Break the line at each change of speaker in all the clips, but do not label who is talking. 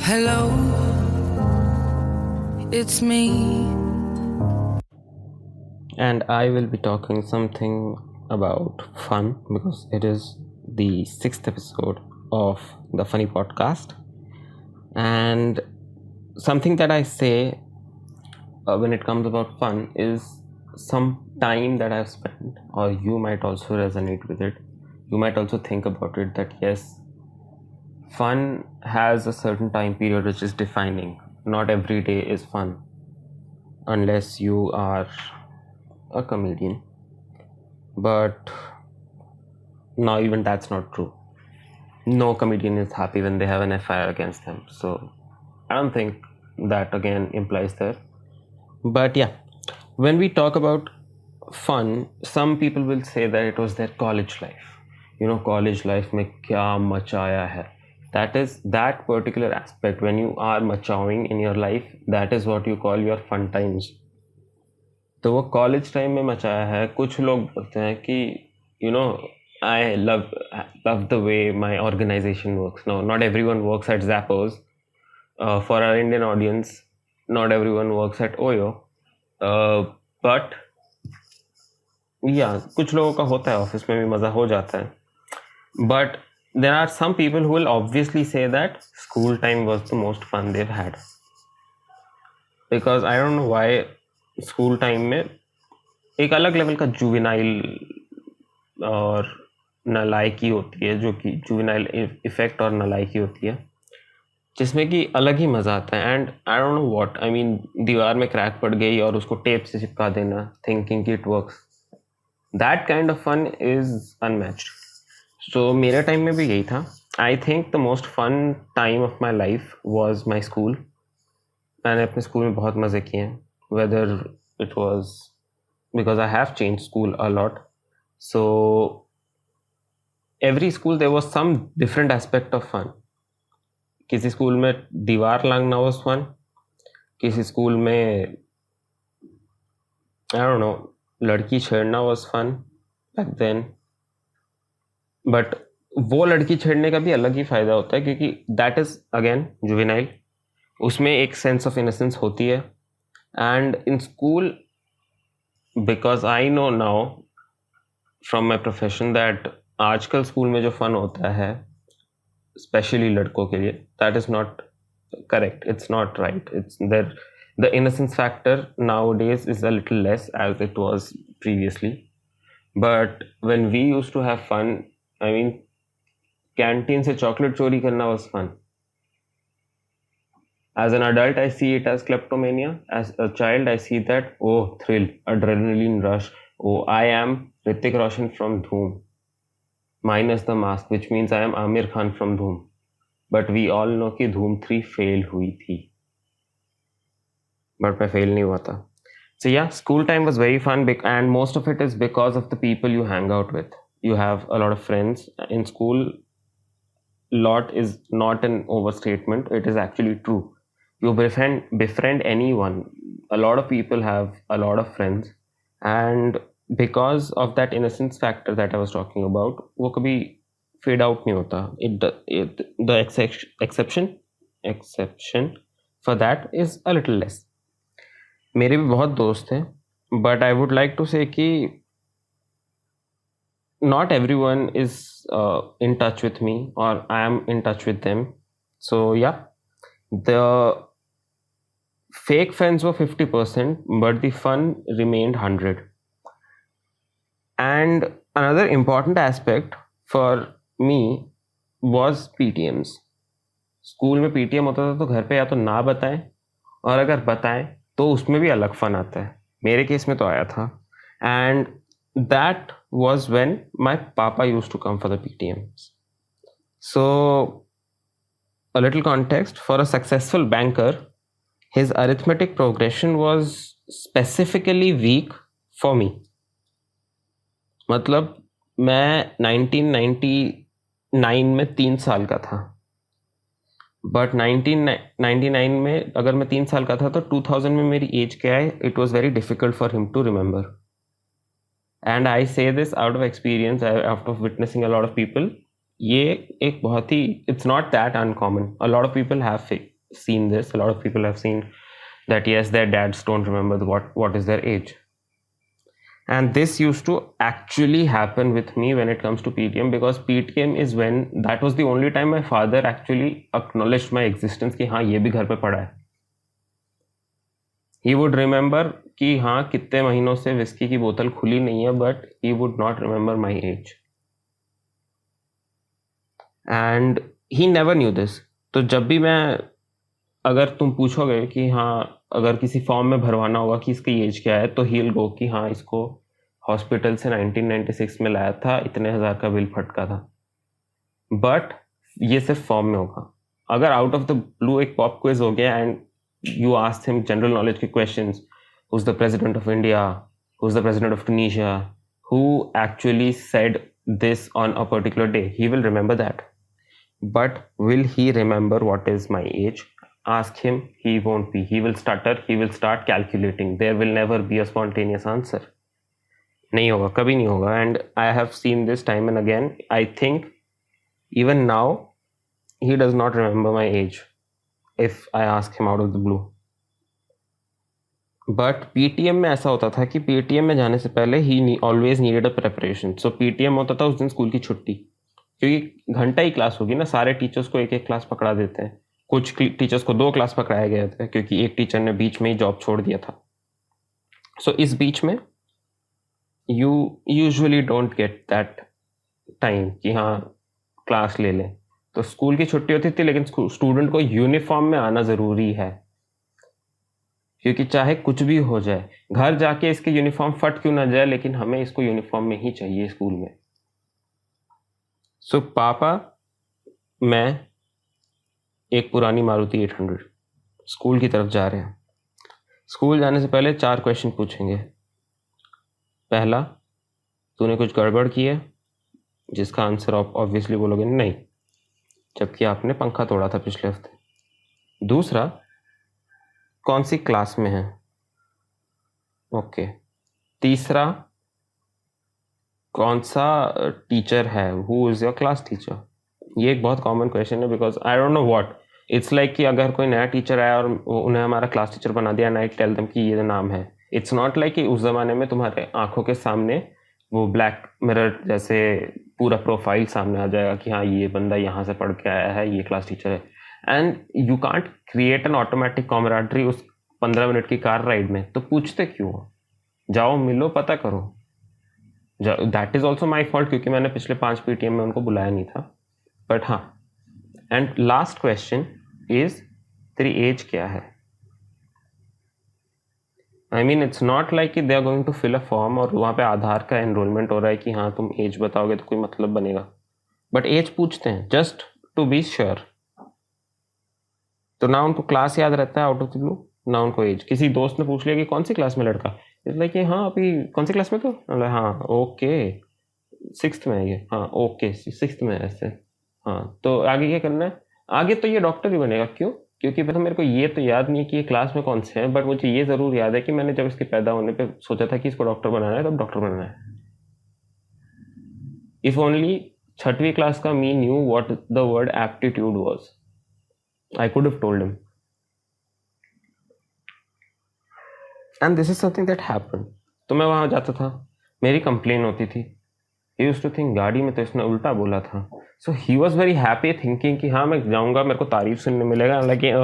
Hello, it's me.
And I will be talking something about fun because it is the sixth episode of the Funny Podcast. And something that I say when it comes about fun is some time that I've spent, or you might also resonate with it. You might also think about it that yes, fun has a certain time period which is defining. Not every day is fun unless you are a comedian. But now even that's not true. No comedian is happy when they have an FIR against them. So I don't think that again implies there. But yeah, when we talk about fun, some people will say that it was their college life. College life में क्या मचाया है. That is that particular aspect when you are machawing in your life. That is what you call your fun times. तो वो college time में मचाया है. कुछ लोग बोलते हैं कि I love the way my organization works. No, not everyone works at Zappos. For our Indian audience, not everyone works at Oyo. But yeah, कुछ लोगों का होता है ऑफिस में भी मज़ा हो जाता है. But there are some people who will obviously say that school time was the most fun they've had. Because I don't know why school time में एक अलग लेवल का जुवेनाइल और नालायकी होती है, जो कि जुवेनाइल इफेक्ट और नालायकी होती है, जिसमें कि अलग ही मज़ा आता है. And I don't know what I mean, दीवार में क्रैक पड़ गई और उसको टेप से चिपका देना थिंकिंग कि it works, that kind of fun is unmatched. So मेरे टाइम में भी यही था. I think the most fun time of my life was my school. मैंने अपने स्कूल में बहुत मज़े किए हैं, whether it was because I have changed school a lot. So every school there was some different aspect of fun. किसी school में दीवार लांघना was fun. किसी स्कूल में I don't know, लड़की छेड़ना was fun back then. But वो लड़की छेड़ने का भी अलग ही फ़ायदा होता है, क्योंकि that is again juvenile. उसमें एक sense of innocence होती है. And in school, because I know now from my profession that आजकल स्कूल में जो फन होता है स्पेशली लड़कों के लिए, that is not correct. It's not right. It's there. The innocence factor nowadays is a little less as it was previously. But when we used to have fun, I mean, canteen से chocolate चोरी करना was fun. As an adult, I see it as kleptomania. As a child, I see that, oh, thrill, adrenaline rush. Oh, I am Hrithik Roshan from Dhoom. Minus the mask, which means I am Amir Khan from Dhoom. But we all know कि Dhoom 3 fail हुई थी. But मैं fail नहीं हुआ था. So yeah, school time was very fun, and most of it is because of the people you hang out with. You have a lot of friends in school. Lot is not an overstatement. It is actually true. You befriend anyone. A lot of people have a lot of friends, and because of that innocence factor that I was talking about, वो कभी fade out नहीं होता. The exception for that is a little less. मेरे भी बहुत दोस्त हैं, but I would like to say कि not everyone is in touch with me, or I am in touch with them. So yeah, the fake friends were 50%, but the fun remained 100. And another important aspect for me was PTMs. School में PTM होता था तो घर पे या तो ना बताएं, और अगर बताएं तो उसमें भी अलग फन आता है. मेरे केस में तो आया था. And that was when my papa used to come for the PTMs. So a little context: for a successful banker, his arithmetic progression was specifically weak for me. मतलब मैं 1999 में 3 साल का था, बट 1999 में अगर मैं 3 साल का था तो 2000 में मेरी एज क्या है, it was very difficult for him to remember. And I say this out of experience, out of witnessing a lot of people. ये एक बहुत ही, it's not that uncommon. A lot of people have seen this. A lot of people have seen that yes, their dads don't remember what is their age. And this used to actually happen with me when it comes to PTM, because PTM is when that was the only time my father actually acknowledged my existence कि हाँ ये भी घर पे पड़ा है. He would remember कि हाँ कितने महीनों से विस्की की बोतल खुली नहीं है, but he would not remember my age. And he never knew this. तो जब भी मैं, अगर तुम पूछोगे कि हाँ अगर किसी फॉर्म में भरवाना होगा कि इसकी एज क्या है, तो he'll go कि हाँ इसको हॉस्पिटल से 1996 में लाया था, इतने हज़ार का बिल फटका था. बट ये सिर्फ फॉर्म में होगा. अगर आउट ऑफ द ब्लू एक पॉप क्विज हो गया and you asked him general knowledge के questions, who's the president of India, who's the president of Tunisia, who actually said this on a particular day, he will remember that. But will he remember what is my age? Ask him, he won't be. He will stutter, he will start calculating. There will never be a spontaneous answer. नहीं होगा, कभी नहीं होगा. And I have seen this time and again. I think even now he does not remember my age if I ask him out of the blue. But PTM में ऐसा होता था कि PTM में जाने से पहले he always needed a preparation. So PTM होता था उस दिन स्कूल की छुट्टी, क्योंकि घंटा ही क्लास होगी ना, सारे टीचर्स को एक एक क्लास पकड़ा देते हैं. कुछ टीचर्स को 2 क्लास पकड़ाया गया था क्योंकि एक टीचर ने बीच में ही जॉब छोड़ दिया था. सो इस बीच में you usually don't get that time कि हाँ क्लास ले लें. तो स्कूल की छुट्टी होती थी, लेकिन स्टूडेंट को यूनिफॉर्म में आना ज़रूरी है, क्योंकि चाहे कुछ भी हो जाए, घर जाके इसके यूनिफॉर्म फट क्यों ना जाए, लेकिन हमें इसको यूनिफॉर्म में ही चाहिए स्कूल में. सो पापा, मैं, एक पुरानी मारुति 800 स्कूल की तरफ जा रहे हैं. स्कूल जाने से पहले 4 क्वेश्चन पूछेंगे. पहला, तूने कुछ गड़बड़ की है? जिसका आंसर आप ऑब्वियसली बोलोगे नहीं, जबकि आपने पंखा तोड़ा था पिछले हफ्ते. दूसरा, कौन सी क्लास में है? ओके. तीसरा, कौन सा टीचर है? Who is your class teacher? ये एक बहुत कॉमन क्वेश्चन है, because I don't know what it's like कि अगर कोई नया टीचर आया और उन्हें हमारा क्लास टीचर बना दिया, एंड आई टेल देम कि ये नाम है. इट्स नॉट लाइक कि उस ज़माने में तुम्हारे आंखों के सामने वो ब्लैक मिरर जैसे पूरा प्रोफाइल सामने आ जाएगा कि हाँ ये बंदा यहाँ से पढ़ के आया है, ये क्लास टीचर है. And you can't create an automatic camaraderie उस 15 मिनट की कार राइड में. तो पूछते क्यों हो? जाओ मिलो, पता करो. That is also my fault, क्योंकि मैंने पिछले 5 PTM में उनको बुलाया नहीं था. बट हाँ, एंड लास्ट क्वेश्चन इज, तेरी एज क्या है? I mean it's not like कि they are going to fill a form और वहाँ पे आधार का एनरोलमेंट हो रहा है कि हाँ तुम एज बताओगे तो कोई मतलब बनेगा. बट एज पूछते हैं जस्ट टू बी श्योर. तो ना उनको क्लास याद रहता है आउट ऑफ द ब्लू, ना उनको एज. किसी दोस्त ने पूछ लिया कि कौन सी क्लास में लड़का, इट्स लाइक हाँ अभी कौन सी क्लास में? तो हाँ ओके 6th में है ये, हाँ ओके 6th में है ऐसे. हाँ तो आगे क्या करना है? आगे तो ये डॉक्टर ही बनेगा. क्यों? क्योंकि तो मेरे को ये तो याद नहीं कि ये क्लास में कौन से हैं, बट मुझे ये ज़रूर याद है कि मैंने जब इसके पैदा होने पे सोचा था कि इसको डॉक्टर बनाना है, तब डॉक्टर बनाना है. इफ ओनली 6वीं क्लास का me knew what the word aptitude was, I could have told him. And this is something that happened. तो मैं वहाँ जाता था, मेरी कंप्लेन होती थी. ही यूज्ड टू थिंक गाड़ी में तो इसने उल्टा बोला था. So he was very happy thinking कि हाँ मैं जाऊँगा, मेरे को तारीफ सुनने मिलेगा. लेकिन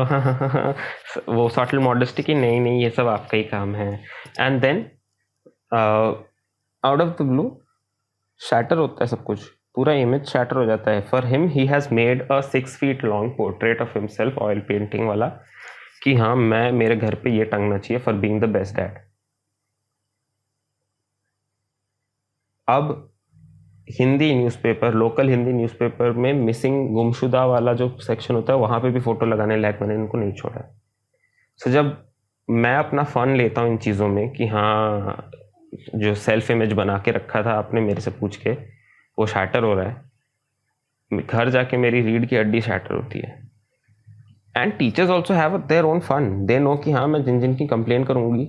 वो सॉटल मॉडेस्टी की नहीं नहीं ये सब आपका ही काम है. And then out of the blue shatter होता है सब कुछ, पूरा इमेज शैटर हो जाता है. For him he has made a 6 feet long portrait of himself, oil painting वाला, कि हाँ मैं, मेरे घर पे ये टंगना चाहिए for being the best dad. अब Hindi newspaper, local Hindi newspaper में मिसिंग, गुमशुदा वाला जो सेक्शन होता है, वहाँ पे भी फ़ोटो लगाने लायक मैंने इनको नहीं छोड़ा. सो जब मैं अपना फ़न लेता हूँ इन चीज़ों में कि हाँ जो सेल्फ इमेज बना के रखा था आपने मेरे से पूछ के, वो शैटर हो रहा है, घर जाके मेरी रीढ़ की हड्डी शैटर होती है. And teachers also have their own fun. They know कि हाँ मैं जिन जिन की कंप्लेन करूँगी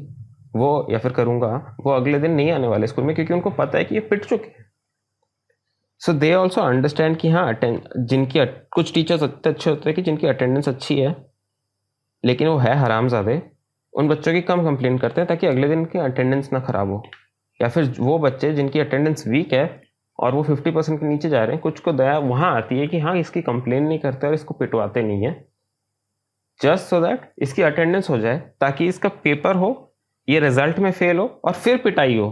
वो, या फिर करूँगा, वो अगले दिन नहीं आने वाले स्कूल में, क्योंकि उनको पता है कि ये पिट चुके हैं. सो दे ऑल्सो अंडरस्टैंड कि हाँ जिनकी कुछ टीचर्स इतने अच्छे होते हैं कि जिनकी अटेंडेंस अच्छी है लेकिन वो है हरामजादे, उन बच्चों की कम कंप्लेन करते हैं ताकि अगले दिन की अटेंडेंस ना खराब हो। या फिर वो बच्चे जिनकी अटेंडेंस वीक है और वो 50% के नीचे जा रहे हैं, कुछ को दया वहाँ आती है कि हाँ इसकी कंप्लेन नहीं करते और इसको पिटवाते नहीं है, जस्ट सो दैट इसकी अटेंडेंस हो जाए, ताकि इसका पेपर हो, ये रिजल्ट में फेल हो और फिर पिटाई हो।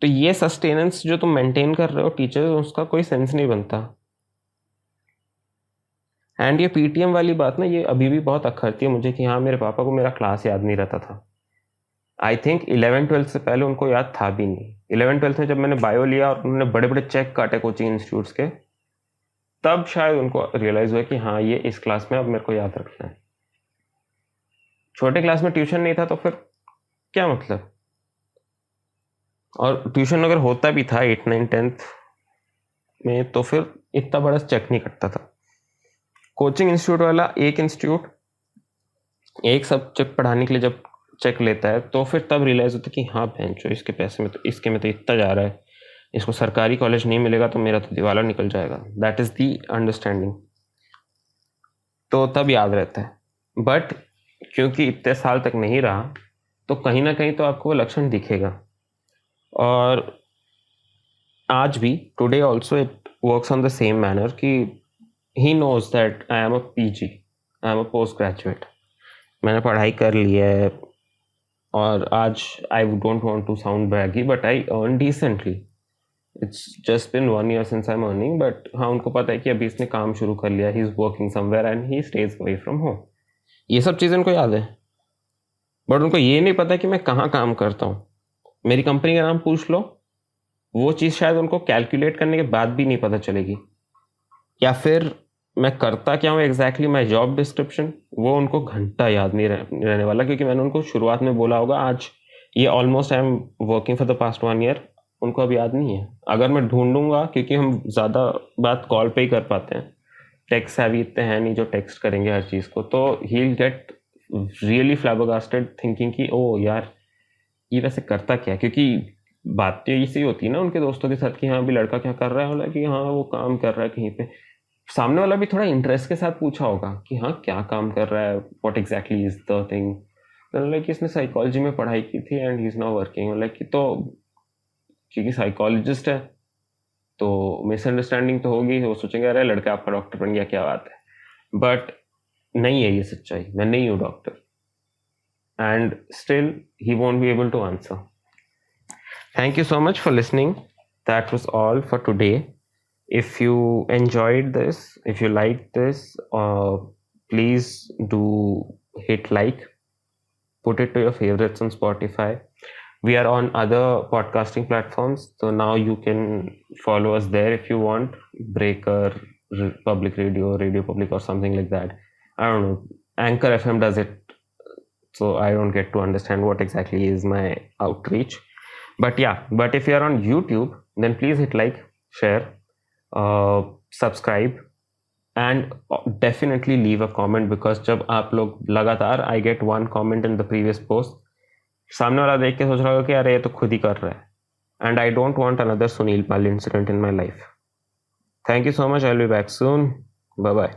तो ये सस्टेनेंस जो तुम मेंटेन कर रहे हो टीचर, उसका कोई सेंस नहीं बनता। एंड ये पीटीएम वाली बात ना, ये अभी भी बहुत अखरती है मुझे कि हाँ मेरे पापा को मेरा क्लास याद नहीं रहता था। आई थिंक 11-12 से पहले उनको याद था भी नहीं। 11-12 में जब मैंने बायो लिया और उन्होंने बड़े बड़े चेक काटे कोचिंग इंस्टीट्यूट्स के, तब शायद उनको रियलाइज हुआ कि हाँ ये इस क्लास में अब मेरे को याद रखना है। छोटे क्लास में ट्यूशन नहीं था तो फिर क्या मतलब। और ट्यूशन अगर होता भी था 8, 9, 10th में तो फिर इतना बड़ा चेक नहीं कटता था। कोचिंग इंस्टीट्यूट वाला एक इंस्टीट्यूट एक सब्जेक्ट पढ़ाने के लिए जब चेक लेता है तो फिर तब रियलाइज होता है कि हाँ बेंचो इसके पैसे में तो इसके में तो इतना जा रहा है, इसको सरकारी कॉलेज नहीं मिलेगा तो मेरा तो दिवाला निकल जाएगा। That is the understanding. तो तब याद रहता है। बट क्योंकि इतने साल तक नहीं रहा तो कहीं ना कहीं तो आपको वो लक्षण दिखेगा। और आज भी today also it works on the same manner कि he knows that I am a PG, I am a post graduate, मैंने पढ़ाई कर ली है। और आज I don't want to sound baggy but I earn decently. It's just been 1 year since I am earning, but हाँ उनको पता है कि अभी इसने काम शुरू कर लिया, he is working somewhere and he stays away from home. ये सब चीज़ें उनको याद है, बट उनको ये नहीं पता कि मैं कहाँ काम करता हूँ। मेरी कंपनी का नाम पूछ लो, वो चीज़ शायद उनको कैलकुलेट करने के बाद भी नहीं पता चलेगी। या फिर मैं करता क्या हूँ एग्जैक्टली, माई जॉब डिस्क्रिप्शन, वो उनको घंटा याद नहीं रहने वाला, क्योंकि मैंने उनको शुरुआत में बोला होगा। आज ये almost I am working for the past 1 year, उनको अब याद नहीं है। अगर मैं ढूंढूंगा, क्योंकि हम ज़्यादा बात कॉल पे ही कर पाते हैं, टेक्स्ट हैवी इतने हैं नहीं जो टेक्स्ट करेंगे हर चीज़ को, तो he will get really फ्लैबरगास्टेड thinking कि ओ यार ये वैसे करता क्या। क्योंकि बातें इसी होती है ना उनके दोस्तों के साथ कि हाँ अभी लड़का क्या कर रहा है, बोला कि हाँ वो काम कर रहा है कहीं पे। सामने वाला भी थोड़ा इंटरेस्ट के साथ पूछा होगा कि हाँ क्या काम कर रहा है, what exactly is the thing. Like इसने साइकोलॉजी में पढ़ाई की थी and he is now working. Like कि तो क्योंकि साइकोलॉजिस्ट है तो मिसअंडरस्टैंडिंग तो होगी, वो सोचेंगे अरे लड़का आपका डॉक्टर बन गया, क्या बात है। बट नहीं है ये सच्चाई, मैं नहीं हूँ doctor. and still he won't be able to answer. Thank you so much for listening. That was all for today. If you enjoyed this, if you liked this, please do hit like, put it to your favorites on Spotify. We are on other podcasting platforms, so now you can follow us there if you want. Breaker, Public Radio, Radio Public, or something like that. I don't know. Anchor FM does it, so I don't get to understand what exactly is my outreach. But yeah, but if you're on YouTube, then please hit like, share, subscribe, and definitely leave a comment, because जब आप लोग लगातार I get 1 comment in the previous post, सामने वाला देख के सोच रहा होगा कि अरे ये तो खुद ही कर रहा है, and I don't want another Sunil Pal incident in my life. Thank you so much. I'll be back soon. Bye bye.